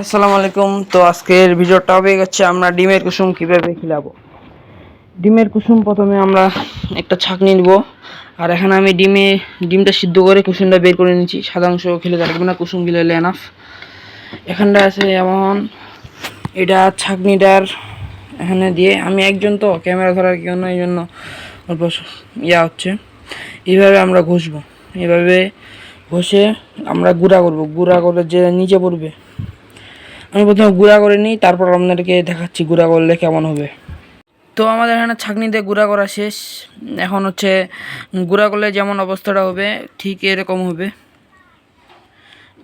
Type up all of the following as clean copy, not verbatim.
আসসালামু আলাইকুম। তো আজকের ভিডিওর টপিক হচ্ছে আমরা ডিমের কুসুম কিভাবে খিলাবো। ডিমের কুসুম প্রথমে আমরা একটা ছাঁকনি নিব, আর এখানে আমি ডিমটা সিদ্ধ করে কুসুমটা বের করে নিচ্ছি। সাদা অংশ খেলে থাকবে না, কুসুম খিলালে এনাফ। এখানটা আছে এমন এটা ছাঁকনিটার এখানে দিয়ে আমি একজন তো ক্যামেরা ধরার জন্য এই জন্য অল্প হচ্ছে। এইভাবে আমরা ঘষবো, এইভাবে ঘষে আমরা গুঁড়া করব। গুঁড়া করে যে নিচে পড়বে আমি প্রথমে গুঁড়া করে নিই, তারপর আপনাদেরকে দেখাচ্ছি গুঁড়া করলে কেমন হবে। তো আমাদের এখানে ছাঁকনি দিয়ে গুঁড়া করা শেষ। এখন হচ্ছে গুঁড়া করলে যেমন অবস্থাটা হবে ঠিক এরকম হবে।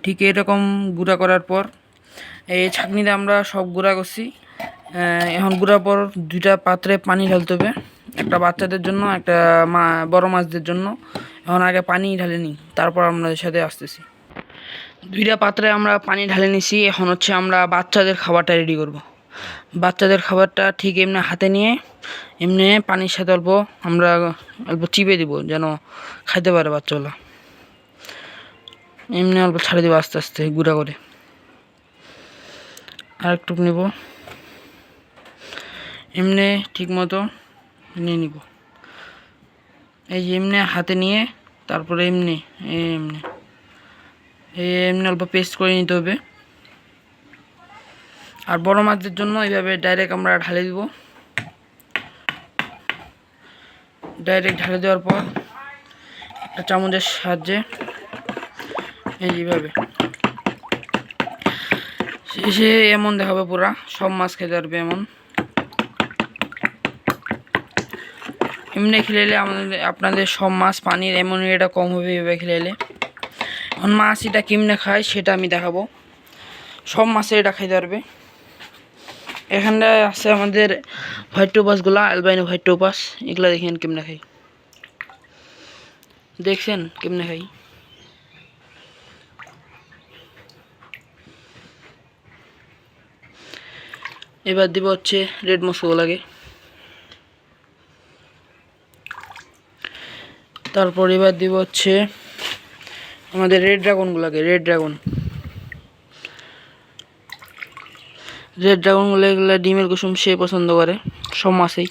ঠিক এরকম গুঁড়া করার পর এই ছাঁকনিতে আমরা সব গুঁড়া করছি। এখন গুঁড়ার পর দুইটা পাত্রে পানি ঢালতে হবে, একটা বাচ্চাদের জন্য, একটা বড় মাছদের জন্য। এখন আগে পানি ঢালে নিই, তারপর আপনাদের সাথে আসতেছি। দুইটা পাত্রে আমরা পানি ঢালে নিছি। এখন হচ্ছে আমরা বাচ্চাদের খাবারটা রেডি করব। বাচ্চাদের খাবারটা ঠিক এমনি হাতে নিয়ে এমনি পানির সাথে আমরা অল্প চিপে দিব যেন খাইতে পারে বাচ্চাগুলো। এমনি অল্প ছাড়ে দেবো আস্তে আস্তে গুঁড়া করে। আর একটু নেব, এমনি ঠিক মতো নিয়ে নিব। এই যে এমনি হাতে নিয়ে তারপরে এমনি এমনি অল্প পেস্ট করে নিতে হবে। আর বড় মাছদের জন্য এইভাবে ডাইরেক্ট আমরা ঢালে দিব। ডাইরেক্ট ঢালে দেওয়ার পর একটা চামচের সাহায্যে এইভাবে শেষে এমন দেখাবে, পুরা সব মাছ খেতে পারবে এমন। এমনি খেলে আপনাদের সব মাছ পানির অ্যামোনিয়াটা কম হবে এভাবে খেলে। এখন মাছ এটা কেমনে খায় সেটা আমি দেখাবো। সব মাছে এটা খাইতে পারবে। এখানটা আছে আমাদের হোয়াইট টোপাসগুলা, অ্যালবাইনো হোয়াইট টোপাস। এগুলা দেখেন কেমনে খাই, দেখছেন কেমনে খাই। এবার দিব হচ্ছে রেড মস্কোগুলাকে, তারপর এবার দিব হচ্ছে আমাদের রেড ড্রাগনগুলোকে। রেড ড্রাগনগুলো এগুলো ডিমের কুসুম সে পছন্দ করে সব মাছেই।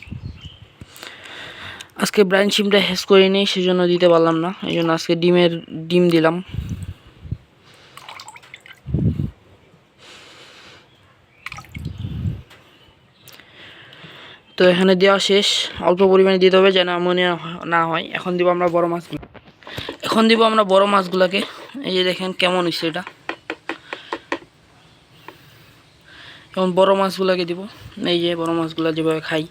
আজকে ব্রাইন শিমটা হ্যাশ করে নিই, সেজন্য দিতে পারলাম না, এই জন্য আজকে ডিম দিলাম। তো এখানে দেওয়া শেষ। অল্প পরিমাণে দিতে হবে যেন অ্যামোনিয়া না হয়। এখন দিব আমরা বড় মাছগুলোকে। এই যে দেখেন কেমন হয়েছে এটা। এখন বড় মাছগুলোকে দিব। এই যে বড় মাছগুলো যেভাবে খাই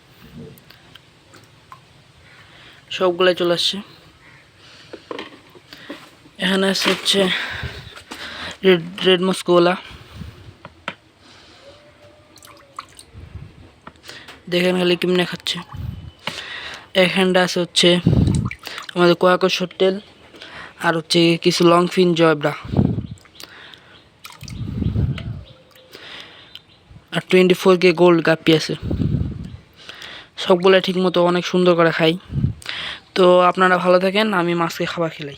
সবগুলাই চলে আসছে। এখানে আছে হচ্ছে রেড মস্কোলা, দেখেন খালি কেমনে খাচ্ছে। এখানটা আছে হচ্ছে আমাদের কোয়াকো শর্টেল, আর হচ্ছে কিছু লং ফিন জয়ব্রা, আর 24K গোল্ড গাপ্পি আছে। সবগুলো ঠিক মতো অনেক সুন্দর করে খাই। তো আপনারা ভালো থাকেন, আমি মাছকে খাবার খেলাই।